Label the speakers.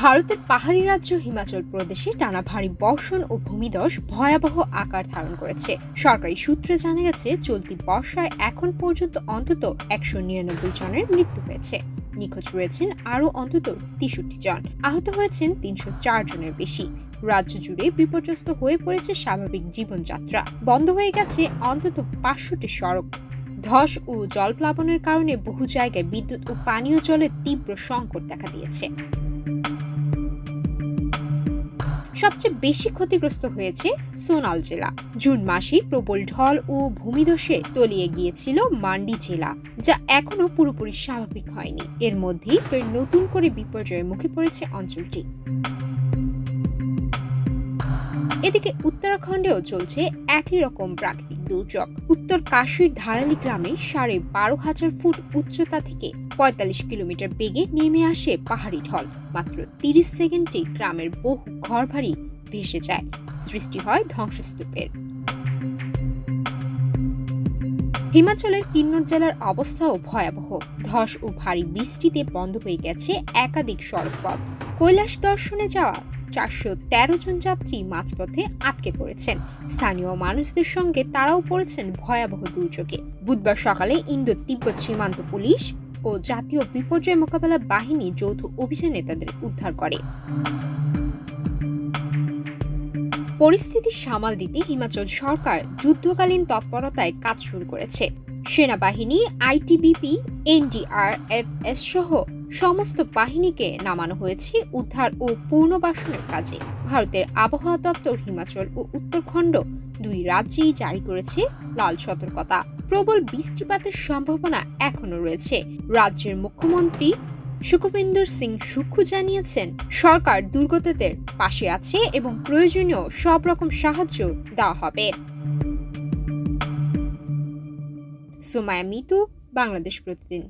Speaker 1: ভারতের পাহাড়ি রাজ্য হিমাচল প্রদেশে টানা ভারী বর্ষণ ও ভূমিধস ভয়াবহ আকার ধারণ করেছে। সরকারি সূত্রে জানা গেছে, চলতি বর্ষায় এখন পর্যন্ত অন্তত 199 জনের মৃত্যু হয়েছে। নিখোঁজ রয়েছেন আরও অন্তত 63 জন, আহত হয়েছেন 304 জনের বেশি। রাজ্য জুড়ে বিপর্যস্ত হয়ে পড়েছে স্বাভাবিক জীবনযাত্রা, বন্ধ হয়ে গেছে অন্তত 500টি সড়ক। ধস ও জলপ্লাবনের কারণে বহু জায়গায় বিদ্যুৎ ও পানীয় জলের তীব্র সংকট দেখা দিয়েছে। সবচেয়ে বেশি ক্ষতিগ্রস্ত হয়েছে সোনাল জেলা। জুন মাসে প্রবল ঢল ও ভূমিধসে তলিয়ে গিয়েছিল মান্ডি জেলা, যা এখনো পুরোপুরি স্বাভাবিক হয়নি। এর মধ্যেই ফের নতুন করে বিপর্যয়ের মুখে পড়েছে অঞ্চলটি। এদিকে উত্তরাখণ্ডেও চলছে একই রকম প্রাকৃতিক দুর্যোগ। উত্তর কাশীর ধারালি গ্রামে 12,500 ফুট উচ্চতা থেকে 45 কিলোমিটার বেগে নেমে আসে পাহাড়ি ঢল। মাত্র 30 সেকেন্ডে গ্রামের বহু ঘরবাড়ি ভেসে যায়, সৃষ্টি হয় ধ্বংসস্তূপের। হিমাচলের কিন্নর জেলার অবস্থাও ভয়াবহ। ধস ও ভারী বৃষ্টিতে বন্ধ হয়ে গেছে একাধিক সড়কপথ। কৈলাস দর্শনে যাওয়া 413 জন যাত্রী মাঝপথে আটকে পড়েছেন। স্থানীয় মানুষদের সঙ্গে তারাও পড়েছেন ভয়াবহ দুর্যোগে। বুধবার সকালে ইন্দো তিব্বত সীমান্ত পুলিশ ও জাতীয় বিপর্যয় মোকাবেলা বাহিনী যৌথ অভিযানে তাদের উদ্ধার করে। পরিস্থিতি সামাল দিতে হিমাচল সরকার যুদ্ধকালীন তৎপরতায় কাজ শুরু করেছে। সেনাবাহিনী, আইটিবিপি, এনডিআরএফএস সহ সমস্ত বাহিনীকে নামানো হয়েছে উদ্ধার ও পুনর্বাসনের কাজে। ভারতের আবহাওয়া দপ্তর হিমাচল ও উত্তরাখণ্ড দুই রাজ্যেই জারি করেছে লাল সতর্কতা। প্রবল বৃষ্টিপাতের সম্ভাবনা এখনো রয়েছে। রাজ্যের মুখ্যমন্ত্রী সুখবিন্দর সিং সুক্খু জানিয়েছেন, সরকার দুর্গতদের পাশে আছে এবং প্রয়োজনীয় সব রকম সাহায্য দেওয়া হবে। সুমায়া মিতু, বাংলাদেশ প্রতিদিন।